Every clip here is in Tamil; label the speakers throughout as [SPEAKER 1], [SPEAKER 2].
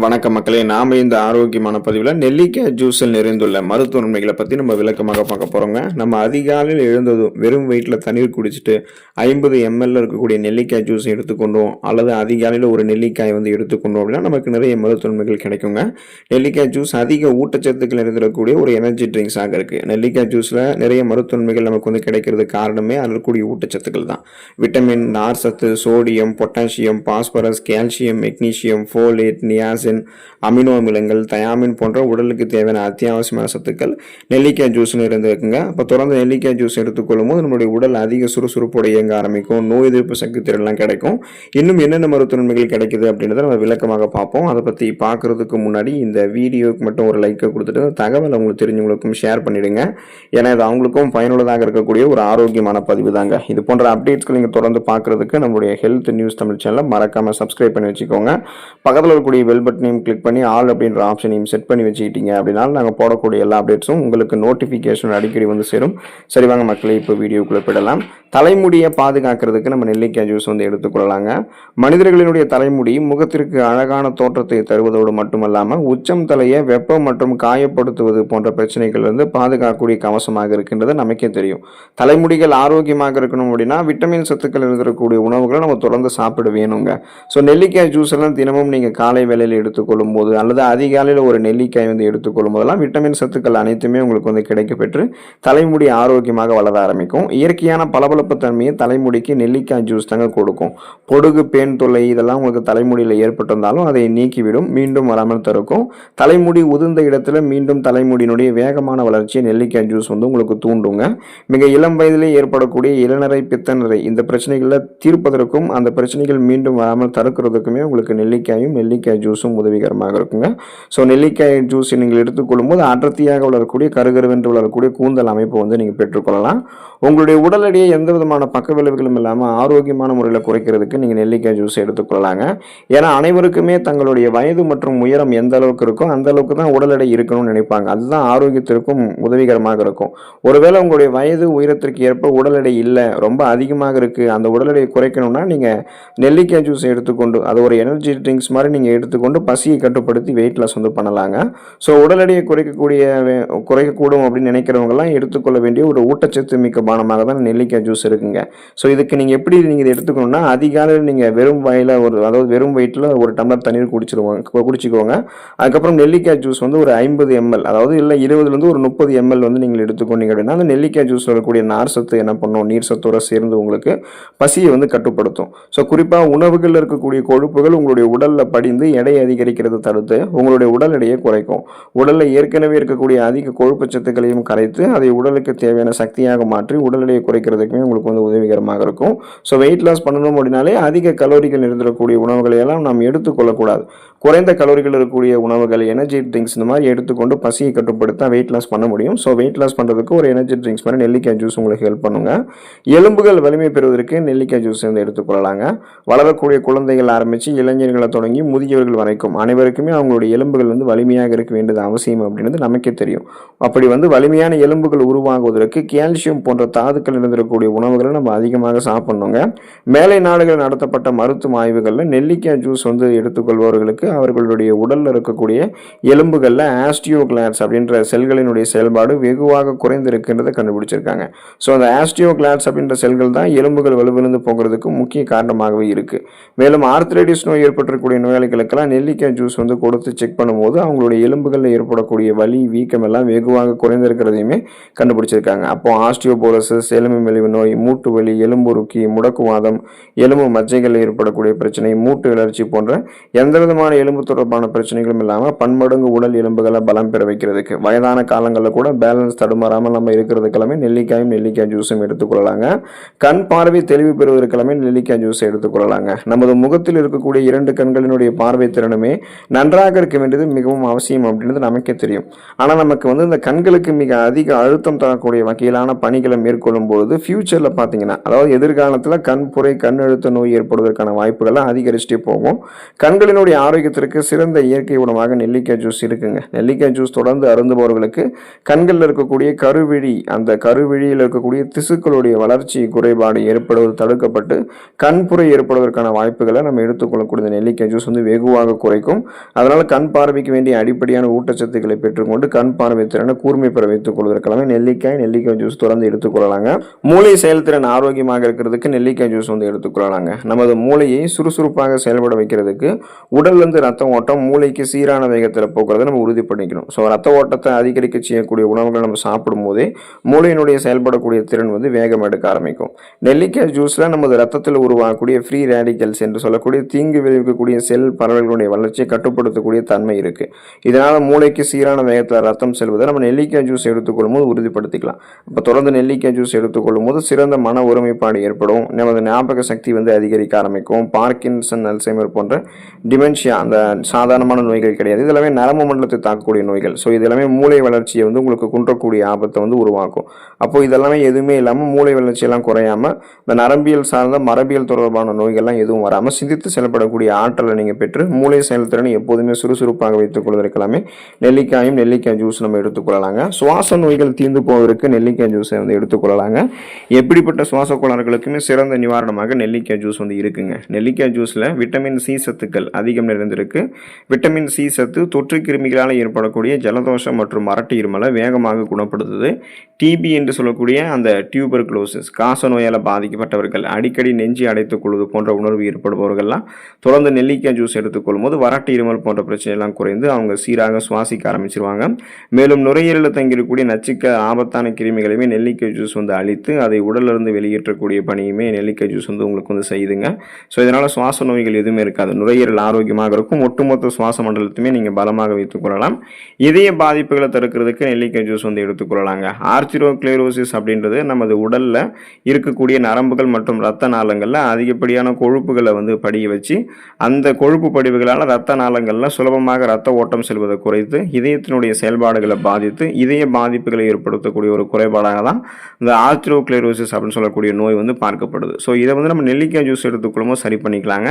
[SPEAKER 1] வணக்கம் மக்களே. நாம இந்த ஆரோக்கியமான பதிவில் நெல்லிக்காய் ஜூஸில் நிறைந்துள்ள மருத்துவ நன்மைகளை பற்றி நம்ம விளக்கமாக பார்க்க போகிறோங்க. நம்ம அதிகாலையில் எழுந்ததும் வெறும் வயிற்றில் தண்ணீர் குடிச்சிட்டு 50 ml இருக்கக்கூடிய நெல்லிக்காய் ஜூஸ் எடுத்துக்கொண்டோம் அல்லது அதிகாலையில் ஒரு நெல்லிக்காய் எடுத்துக்கொண்டோம் அப்படின்னா நமக்கு நிறைய மருத்துவ நன்மைகள் கிடைக்குங்க. நெல்லிக்காய் ஜூஸ் அதிக ஊட்டச்சத்துக்கள் நிறைந்திருக்கக்கூடிய ஒரு எனர்ஜி ட்ரிங்க்ஸாக இருக்குது. நெல்லிக்காய் ஜூஸில் நிறைய மருத்துவ நன்மைகள் நமக்கு கிடைக்கிறது காரணமே அதில் இருக்கக்கூடிய ஊட்டச்சத்துக்கள் தான். விட்டமின், நார் சத்து, sodium, potassium, phosphorus, calcium, magnesium, folate, niacin, amino அமிலங்கள், தயாமின் போன்ற உடலுக்கு தேவையான அத்தியாவசியமான சத்துக்கள் நெல்லிக்காய் ஜூஸ் இருந்துருக்குங்க. அப்போ தொடர்ந்து நெல்லிக்காய் ஜூஸ் எடுத்துக்கொள்ளும் போது நம்மளுடைய உடல் அதிக சுறுசுறுப்போடு இயங்க ஆரம்பிக்கும், நோய் எதிர்ப்பு சக்தி திறன்லாம் கிடைக்கும். இன்னும் என்னென்ன மருத்துவ நன்மைகள் கிடைக்குது அப்படின்றத நம்ம விளக்கமாக பார்ப்போம். அதை பற்றி பார்க்கறதுக்கு முன்னாடி இந்த வீடியோவுக்கு மட்டும் ஒரு லைக்கை கொடுத்துட்டு தகவல் அவங்களுக்கு தெரிஞ்சவங்களுக்கும் ஷேர் பண்ணிடுங்க. ஏன்னா இது அவங்களுக்கும் பயனுள்ளதாக இருக்கக்கூடிய ஒரு ஆரோக்கியமான பதிவு தாங்க. இது போன்ற அப்டேட்ஸ்கள் நீங்கள் தொடர்ந்து பார்க்கறதுக்கு நம்மளுடைய ஹெல்த் நியூஸ் தமிழ் சேனலை மறக்காமல் சப்ஸ்கிரைப் பண்ணி வச்சுக்கோங்க. பக்கத்தில் இருக்கக்கூடிய பெல் பட்டனையும் கிளிக் பண்ணி ஆல் அப்படின்ற ஆப்ஷனையும் செட் பண்ணி வச்சுக்கிட்டீங்க அப்படின்னா நாங்கள் போடக்கூடிய எல்லா அப்டேட்ஸும் உங்களுக்கு நோட்டிஃபிகேஷன் அடிக்கடி சேரும். சரி வாங்க மக்களே, இப்போ வீடியோக்குள்ளே போயிடலாம். தலைமுடியை பாதுகாக்கிறதுக்கு நம்ம நெல்லிக்காய் ஜூஸ் எடுத்துக்கொள்ளலாங்க. மனிதர்களினுடைய தலைமுடி முகத்திற்கு அழகான தோற்றத்தை தருவதோடு மட்டுமல்லாமல் உச்சம் தலையை வெப்பம் மற்றும் காயப்படுத்துவது போன்ற பிரச்சனைகள் பாதுகாக்கக்கூடிய கவசமாக இருக்கின்றது நமக்கே தெரியும். தலைமுடிகள் ஆரோக்கியமாக இருக்கணும் அப்படின்னா விட்டமின் சத்துக்கள் இருக்கக்கூடிய உணவுகளை நம்ம தொடர்ந்து சாப்பிட வேணுங்க. ஸோ நெல்லிக்காய் ஜூஸ் எல்லாம் தினமும் நீங்கள் காலை வேளையில் எடுத்துக்கொள்ளும் போது அல்லது அதிகாலையில் ஒரு நெல்லிக்காய் எடுத்துக்கொள்ளும் போதெல்லாம் விட்டமின் சத்துக்கள் அனைத்துமே உங்களுக்கு கிடைக்க பெற்று தலைமுடி ஆரோக்கியமாக வளர ஆரம்பிக்கும். இயற்கையான பளபளப்பு தன்மையை தலைமுடிக்கு நெல்லிக்காய் ஜூஸ் தாங்க கொடுக்கும். பொடுகு, பேன் தொல்லை இதெல்லாம் உங்களுக்கு தலைமுடியில் ஏற்பட்டிருந்தாலும் அதை நீக்கிவிடும், மீண்டும் வராமல் தடுக்கும். தலைமுடி உதிர்ந்த இடத்துல மீண்டும் தலைமுடியினுடைய வேகமான வளர்ச்சியை நெல்லிக்காய் ஜூஸ் உங்களுக்கு தூண்டுங்க. மிக இளம் வயதிலே ஏற்படக்கூடிய இளநரை, பித்தநரை இந்த பிரச்சனைகளை தீர்ப்பதற்கும் அந்த பிரச்சனைகள் மீண்டும் வராமல் தடுக்கிறதுக்குமே உங்களுக்கு நெல்லிக்காயும் நெல்லிக்காய் ஜூஸும் உதவிகரமாக இருக்குங்க. ஸோ நெல்லிக்காய் ஜூஸ் நீங்கள் எடுத்துக்கொள்ளும் போது அடர்த்தியாக வளரக்கூடிய கருகருவென்று வளரக்கூடிய கூந்தல் அமைப்பு நீங்கள் பெற்றுக்கொள்ளலாம். உங்களுடைய உடல் எடையை எந்த விதமான பக்க விளைவுகளும் இல்லாமல் ஆரோக்கியமான முறையில் குறைக்கிறதுக்கு நீங்கள் நெல்லிக்காய் ஜூஸ் எடுத்துக்கொள்ளலாங்க. ஏன்னா அனைவருக்குமே தங்களுடைய வயது மற்றும் உயரம் எந்த அளவுக்கு இருக்கோ அந்த அளவுக்கு தான் உடல் எடை இருக்கணும்னு நினைப்பாங்க. அதுதான் ஆரோக்கியத்திற்கும் உதவிகரமாக இருக்கும். ஒருவேளை உங்களுடைய வயது உயரத்திற்கு ஏற்ப உடல் எடை இல்லை, ரொம்ப அதிகமாக இருக்குது, அந்த உடல் எடையை குறைக்கணும்னா நீங்கள் நெல்லிக்காய் ஜூஸ் எடுத்துக்கொண்டு அது ஒரு எனர்ஜி ட்ரிங்க்ஸ் மாதிரி நீங்கள் எடுத்துக்கொண்டு பசியை கட்டுப்படுத்தி வெயிட் லாஸ் பண்ணலாங்க. ஸோ உடல் எடையை குறைக்கக்கூடும் அப்படின்னு நினைக்கிறவங்கலாம் எடுத்துக்கொள்ள வேண்டிய ஒரு ஊட்டச்சத்து மிக்க பானமாக தான் நெல்லிக்காய் ஜூஸ் இருக்குங்க. ஸோ இதுக்கு நீங்கள் எப்படி இதை எடுத்துக்கணும்னா அதிகாலையில் நீங்கள் வெறும் வெறும் வயிற்றில் ஒரு டம்ளர் தண்ணீர் குடிச்சிக்கோங்க. அதுக்கப்புறம் நெல்லிக்காய் ஜூஸ் ஒரு 50 ml அதாவது இல்லை 20 ஒரு 30 ml நீங்கள் எடுத்துக்கொண்டீங்க அப்படின்னா அந்த நெல்லிக்காய் ஜூஸ் வரக்கூடிய நார் சத்து என்ன பண்ணும், நீர் சத்தோட சேர்ந்து உங்களுக்கு பசியை கட்டுப்படுத்தும். ஸோ குறிப்பாக உணவுகளில் இருக்கக்கூடிய கொழுப்புகள் உங்களுடைய உடலில் படிந்து எடை அதிகரிக்கிறது தடுத்து உங்களுடைய உடல் எடையை குறைக்கும். உடலில் ஏற்கனவே இருக்கக்கூடிய அதிக கொழுப்பு சத்துக்களையும் கரைத்து அதை உடலுக்கு தேவையான சக்தியாக மாற்றி உடல் எடையை குறைக்கிறதுக்குமே உங்களுக்கு உதவிகரமாக இருக்கும். ஸோ வெயிட் லாஸ் பண்ணணும் அப்படின்னாலே அதிக கலோரிகள் இருந்திருக்கக்கூடிய உணவுகளை எல்லாம் நாம் எடுத்துக்கொள்ளக்கூடாது. குறைந்த கலோரிகள் இருக்கக்கூடிய உணவுகள், எனர்ஜி ட்ரிங்க்ஸ் இந்த மாதிரி எடுத்துக்கொண்டு பசியை கட்டுப்படுத்த வெயிட் லாஸ் பண்ண முடியும். ஸோ வெயிட் லாஸ் பண்ணுறதுக்கு ஒரு எனர்ஜி ட்ரிங்க்ஸ் மாதிரி நெல்லிக்காய் ஜூஸ் உங்களுக்கு ஹெல்ப் பண்ணுங்க. எலும்புகள் வலிமை பெறுவதற்கு நெல்லிக்காய் ஜூஸ் எடுத்துக்கொள்ளலாங்க. வளரக்கூடிய குழந்தைகள் ஆரம்பித்து இளைஞர்களை தொடங்கி முதியவர்கள் வரைக்கும் அனைவருக்குமே அவங்களுடைய எலும்புகள் வலிமையாக இருக்க வேண்டியது அவசியம் அப்படின்றது நமக்கே தெரியும். அப்படி வலிமையான எலும்புகள் உருவாகுவதற்கு கால்சியம் போன்ற தாதுக்கள் இருந்திருக்கக்கூடிய உணவுகளை நம்ம அதிகமாக சாப்பிடணுங்க. மேலை நாடுகள் நடத்தப்பட்ட மருத்துவ ஆய்வுகளில் நெல்லிக்காய் ஜூஸ் எடுத்துக்கொள்பவர்களுக்கு அவர்களுடைய உடலில் இருக்கக்கூடிய எலும்புகளில் ஆஸ்டியோகிளாட்ஸ் அப்படின்ற செல்களினுடைய செயல்பாடு வெகுவாக குறைந்திருக்கின்றதை கண்டுபிடிச்சிருக்காங்க. ஸோ அந்த ஆஸ்டியோகிளாட்ஸ் அப்படின்ற செல்கள் தான் எலும்புகள் வலுவிழந்து போகிறதுக்கு முக்கிய காரணமாகவே இருக்கு. மேலும் ஆர்த்ரைட்டிஸ் நோய் ஏற்பட்டிருக்கக்கூடிய நோயாளிகளுக்கெல்லாம் நெல்லிக்காய் ஜூஸ் கொடுத்து செக் பண்ணும்போது அவங்களுடைய எலும்புகளில் ஏற்படக்கூடிய வலி, வீக்கம் எல்லாம் வெகுவாக குறைந்திருக்கிறதையுமே கண்டுபிடிச்சிருக்காங்க. அப்போ ஆஸ்டியோபோரோசிஸ், எலும்பு மெலிவு நோய், மூட்டு வலி, எலும்புருக்கி, முடக்குவாதம், எலும்பு மஜ்ஜைகள் ஏற்படக்கூடிய பிரச்சனை, மூட்டு வளர்ச்சி போன்ற எந்த விதமான எலும்பு தொடர்பான பிரச்சனைகளும் இல்லாமல் பன்மடங்கு உடல் எலும்புகளை பலம் பெற வைக்கிறதுக்கு வயதான காலங்களில் கூட பேலன்ஸ் தடுமாறாமல் நம்ம இருக்கிறதுக்கெல்லாமே நெல்லிக்காயும் நெல்லிக்காய் ஜூஸும் எடுத்துக்கொள்ளலாங்க. கண் பார்வை தெளிவு பெறுவதற்கெல்லாமே நெல்லிக்காய் ஜூஸ் எடுத்துக்கொள்ளலாங்க. நமது முகத்தில் இருக்கக்கூடிய 2 கண்களினுடைய பார்வை திறனுமே நன்றாக இருக்க வேண்டியது மிகவும் அவசியம் அப்படின்றது நமக்கே தெரியும். ஆனால் நமக்கு இந்த கண்களுக்கு மிக அதிக அழுத்தம் தரக்கூடிய வகையிலான பணிகளை மேற்கொள்ளும் பொழுது ஃபியூச்சர் ஃபியூச்சரில் பார்த்தீங்கன்னா, அதாவது எதிர்காலத்தில் கண்புரை, கண் அழுத்த நோய் ஏற்படுவதற்கான வாய்ப்புகள்லாம் அதிகரிச்சுட்டே போகும். கண்களினுடைய ஆரோக்கியத்திற்கு சிறந்த இயற்கை உணவாக நெல்லிக்காய் ஜூஸ் இருக்குங்க. நெல்லிக்காய் ஜூஸ் தொடர்ந்து அருந்துபவர்களுக்கு கண்களில் இருக்கக்கூடிய கருவிழி, அந்த கருவிழியில் இருக்கக்கூடிய திசுக்களுடைய வளர்ச்சி குறைபாடு ஏற்படுவது தடுக்கப்பட்டு கண்புரை ஏற்படுவதற்கான வாய்ப்புகளை நம்ம எடுத்துக்கொள்ளக்கூடிய நெல்லிக்காய் ஜூஸ் வந்து வெகுவாக குறைக்கும். அதனால கண் பார்வைக்கு வேண்டிய அடிப்படையான ஊட்டச்சத்துக்களை பெற்றுக்கொண்டு கண் பார்வை திறனை கூர்மை பெற வைத்துக் கொள்வதற்கான நெல்லிக்காய் ஜூஸ் தொடர்ந்து எடுத்துக்கொள்ளலாங்க. மூளை செயல்திறன் ஆரோக்கியமாக இருக்கிறதுக்கு நெல்லிக்காய் ஜூஸ் வந்து எடுத்துக்கொள்ளலாங்க. நமது மூளையை சுறுசுறுப்பாக செயல்பட வைக்கிறதுக்கு உடல்லேருந்து ரத்த ஓட்டம் மூளைக்கு சீரான வேகத்தில் போக்குறதை நம்ம உறுதி பண்ணிக்கணும். ஸோ ரத்த ஓட்டத்தை அதிகரிக்க செய்யக்கூடிய உணவுகளை நம்ம சாப்பிடும் போதே மூளையினுடைய செயல்படக்கூடிய திறன் வந்து வேகம் எடுக்க ஆரம்பிக்கும். நெல்லிக்காய் ஜூஸில் நமது ரத்தத்தில் உருவாகக்கூடிய ஃப்ரீ ரேடிக்கல்ஸ் என்று சொல்லக்கூடிய தீங்கு விளைவிக்கக்கூடிய செல் பரவல்களுடைய வளர்ச்சியை கட்டுப்படுத்தக்கூடிய தன்மை இருக்குது. இதனால் மூளைக்கு சீரான வேகத்தில் ரத்தம் செல்வதை நம்ம நெல்லிக்காய் ஜூஸ் எடுத்துக்கொள்ளும் போது உறுதிப்படுத்திக்கலாம். இப்போ தொடர்ந்து நெல்லிக்காய் ஜூஸ் எடுத்துக்கொள்ளும் போது சிறந்த மன ஒருமைப்பாடு ஏற்படும். நமது ஞாபக சக்தி வந்து அதிகரிக்க ஆரம்பிக்கும். பார்க்கின்சன், அல்சைமர் போன்ற டிமென்ஷியா அந்த சாதாரணமான நோய்கள் கிடையாது. இதெல்லாமே நரம்பு மண்டலத்தை தாக்கக்கூடிய நோய்கள். ஸோ இதெல்லாமே மூளை வளர்ச்சியை வந்து உங்களுக்கு குன்றக்கூடிய ஆபத்தை வந்து உருவாக்கும். அப்போது இதெல்லாமே எதுவுமே இல்லாமல் மூளை வளர்ச்சியெல்லாம் குறையாமல் இந்த நரம்பியல் சார்ந்த மரபியல் தொடர்பான நோய்கள்லாம் எதுவும் வராமல் சிந்தித்து செயல்படக்கூடிய ஆற்றலை நீங்கள் பெற்று மூளை செயல்திறனை எப்போதுமே சுறுசுறுப்பாக வைத்துக் கொள்வதற்கெல்லாமே நெல்லிக்காய் ஜூஸ் நம்ம எடுத்துக்கொள்ளலாங்க. சுவாச நோய்கள் தீர்ந்து போவதற்கு நெல்லிக்காய் ஜூஸை வந்து எடுத்துக்கொள்ளலாங்க. எப்படிப்பட்ட சுவாச கோளாறுகளுக்குமே சிறந்த நிவாரணமாக நெல்லிக்காய் ஜூஸ் வந்து இருக்குங்க. நெல்லிக்காய் ஜூஸில் விட்டமின் சி சத்துக்கள் அதிகம் நிறைந்திருக்கு. விட்டமின் சி சத்து தொற்று கிருமிகளால் ஏற்படக்கூடிய ஜலதோஷம் மற்றும் மரட்டு இருமலை வேகமாக குணப்படுத்துது. டிபி என்று சொல்லக்கூடிய அந்த டியூபர்குலோசிஸ் காச நோயால் பாதிக்கப்பட்டவர்கள், அடிக்கடி நெஞ்சு அடைத்துக் கொள்வது போன்ற உணர்வு ஏற்படுபவர்கள்லாம் தொடர்ந்து நெல்லிக்காய் ஜூஸ் எடுத்துக்கொள்ளும் போது வறட்டு இருமல் போன்ற பிரச்சனைலாம் குறைந்து அவங்க சீராக சுவாசிக்க ஆரம்பிச்சிருவாங்க. மேலும் நுரையீரலில் தங்கியிருக்கக்கூடிய நச்சுக்க ஆபத்தான கிருமிகளையுமே நெல்லிக்காய் ஜூஸ் வந்து அழித்து அதை உடலிருந்து வெளியேற்றக்கூடிய பணியுமே நெல்லிக்காய் ஜூஸ் வந்து உங்களுக்கு வந்து செய்யுதுங்க. ஸோ இதனால் சுவாச நோய்கள் எதுவுமே இருக்காது. நுரையீரல் ஆரோக்கியமாக இருக்கும். ஒட்டுமொத்த சுவாச மண்டலத்துமே நீங்கள் பலமாக வைத்துக் கொள்ளலாம். இதய பாதிப்புகளை தடுக்கிறதுக்கு நெல்லிக்காய் ஜூஸ் வந்து எடுத்துக்கொள்ளலாங்க. ஆர்த்திரோக்ளேரோசிஸ் அப்படின்றது நமது உடலில் இருக்கக்கூடிய நரம்புகள் மற்றும் இரத்த நாளங்களில் அதிகப்படியான கொழுப்புகளை வந்து படிய வச்சு அந்த கொழுப்பு படிவுகளால் இரத்த நாளங்களில் சுலபமாக இரத்த ஓட்டம் செல்வதை குறைத்து இதயத்தினுடைய செயல்பாடுகளை பாதித்து இதய பாதிப்புகளை ஏற்படுத்தக்கூடிய ஒரு குறைபாடாக தான் இந்த ஆர்த்திரோக்ளேரோசிஸ் அப்படின்னு சொல்லக்கூடிய நோய் வந்து பார்க்கப்படுது. ஸோ இதை வந்து நம்ம நெல்லிக்காய் ஜூஸ் எடுத்துக்கொள்ளுமோ சரி பண்ணிக்கலாங்க.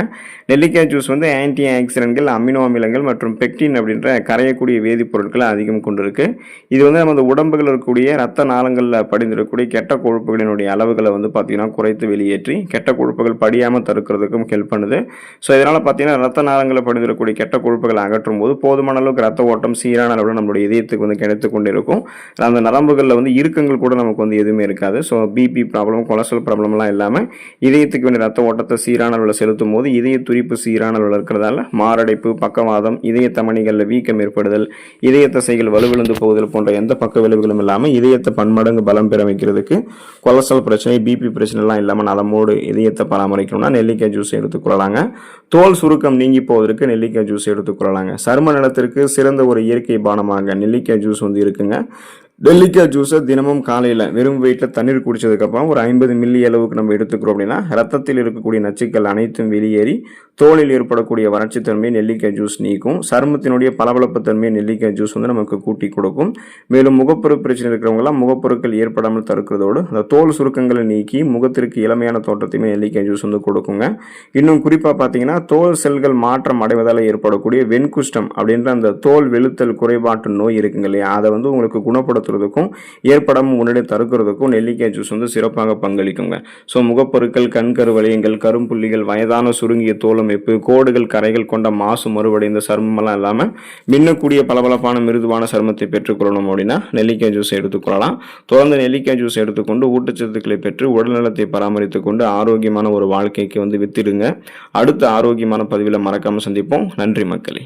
[SPEAKER 1] நெல்லிக்காய் ஜூஸ் வந்து ஆன்டி ஆக்சிடென்ட்கள், அமினோ அமிலங்கள் மற்றும் பெக்டின் அப்படின்ற கரையக்கூடிய வேதிப்பொருட்களை அதிகம் கொண்டிருக்கு. இது வந்து நமது உடம்புகள் இருக்கக்கூடிய இரத்த நாளங்களில் படிந்திருக்கக்கூடிய கெட்ட கொழுப்புகளினுடைய அளவுகளை வந்து பார்த்தீங்கன்னா குறைத்து வெளியேற்றி கெட்ட கொழுப்புகள் படியாமல் தடுக்கிறதுக்கும் ஹெல்ப் பண்ணுது. ஸோ இதனால் பார்த்தீங்கன்னா இரத்த நாளங்களில் படிந்திருக்கக்கூடிய கெட்ட கொழுப்புகளை அகற்றும் போது போதுமான அளவுக்கு ரத்த ஓட்டம் சீரான அளவில் நம்மளுடைய இதயத்துக்கு வந்து கிடைத்து கொண்டு இருக்கும். அந்த நரம்புகளில் வந்து இறுக்கங்கள் கூட நமக்கு வந்து எதுவுமே இருக்காது. ஸோ பிபி ப்ராப்ளம், கொலஸ்ட்ரால் ப்ராப்ளம்லாம் இல்லாமல் இதயத்துக்கு வேண்டிய ரத்த ஓட்டத்தை சீரான அளவில் செலுத்தும் போது இதய துடிப்பு சீரான அளவில் இருக்கிறதால மாரடைப்பு, பக்கவாதம், இதய தமனிகளில் வீக்கம் ஏற்படுதல், இதய தசைகள் வலுவிழந்து போகுதல் போன்ற எந்த பக்க விளைவுகளும் இல்லாமல் இதயத்தை பன்மடங்கு பலம் பெற வைக்கிறதுக்கு கொலஸ்ட்ரால் பிரச்சனை, பிபி பிரச்சனைலாம் இல்லாமல் நலமோடு இதயத்தை பராமரிக்கணும்னா நெல்லிக்காய் ஜூஸ் எடுத்துக்கொள்ளலாங்க. தோல் சுருக்கம் நீங்கி போவதற்கு நெல்லிக்காய் ஜூஸ் எடுத்துக்கொள்ளலாங்க. சரும நலத்திற்கு சிறந்த ஒரு இயற்கை பானமாக நெல்லிக்காய் ஜூஸ் வந்து இருக்குங்க. நெல்லிக்காய் ஜூஸை தினமும் காலையில் வெறும் வயிற்றில் தண்ணீர் குடித்ததுக்கப்புறம் ஒரு 50 மில்லி அளவுக்கு நம்ம எடுத்துக்கிறோம் அப்படின்னா ரத்தத்தில் இருக்கக்கூடிய நச்சுக்கள் அனைத்தும் வெளியேறி தோலில் ஏற்படக்கூடிய வறட்சி தன்மையை நெல்லிக்காய் ஜூஸ் நீக்கும். சருமத்தினுடைய பளபளப்பு தன்மையை நெல்லிக்காய் ஜூஸ் வந்து நமக்கு கூட்டி கொடுக்கும். மேலும் முகப்பொரு பிரச்சனை இருக்கிறவங்களாம் முகப்பொருட்கள் ஏற்படாமல் தடுக்கிறதோடு அந்த தோல் சுருக்கங்களை நீக்கி முகத்திற்கு இளமையான தோற்றத்தையுமே நெல்லிக்காய் ஜூஸ் வந்து கொடுக்குங்க. இன்னும் குறிப்பாக பார்த்தீங்கன்னா தோல் செல்கள் மாற்றம் அடைவதால் ஏற்படக்கூடிய வெண்குஷ்டம் அப்படின்ற அந்த தோல் வெளுத்தல் குறைபாட்டு நோய் இருக்குங்க இல்லையா, அதை வந்து உங்களுக்கு குணப்படுத்துறதுக்கும் ஏற்படாமல் முன்னாடி தடுக்கிறதுக்கும் நெல்லிக்காய் ஜூஸ் வந்து சிறப்பாக பங்களிக்குங்க. ஸோ முகப்பொருட்கள், கண்கரு வளையங்கள், கரும்புள்ளிகள், வயதான சுருங்கிய தோல் அமைப்பு, கோடுகள், கரைகள் கொண்ட மாசு மறுவடைந்த சருமமெல்லாம் இல்லாமல் மின்னக்கூடிய பளபளப்பான மிருதுவான சருமத்தை பெற்றுக்கொள்ளணும் அப்படின்னா நெல்லிக்காய் ஜூஸ் எடுத்துக்கொள்ளலாம். தொடர்ந்து நெல்லிக்காய் ஜூஸ் எடுத்துக்கொண்டு ஊட்டச்சத்துக்களை பெற்று உடல்நலத்தை பராமரித்துக் கொண்டு ஆரோக்கியமான ஒரு வாழ்க்கைக்கு வந்து வித்திடுங்க. அடுத்த ஆரோக்கியமான பதிவில் மறக்காமல் சந்திப்போம். நன்றி மக்களே.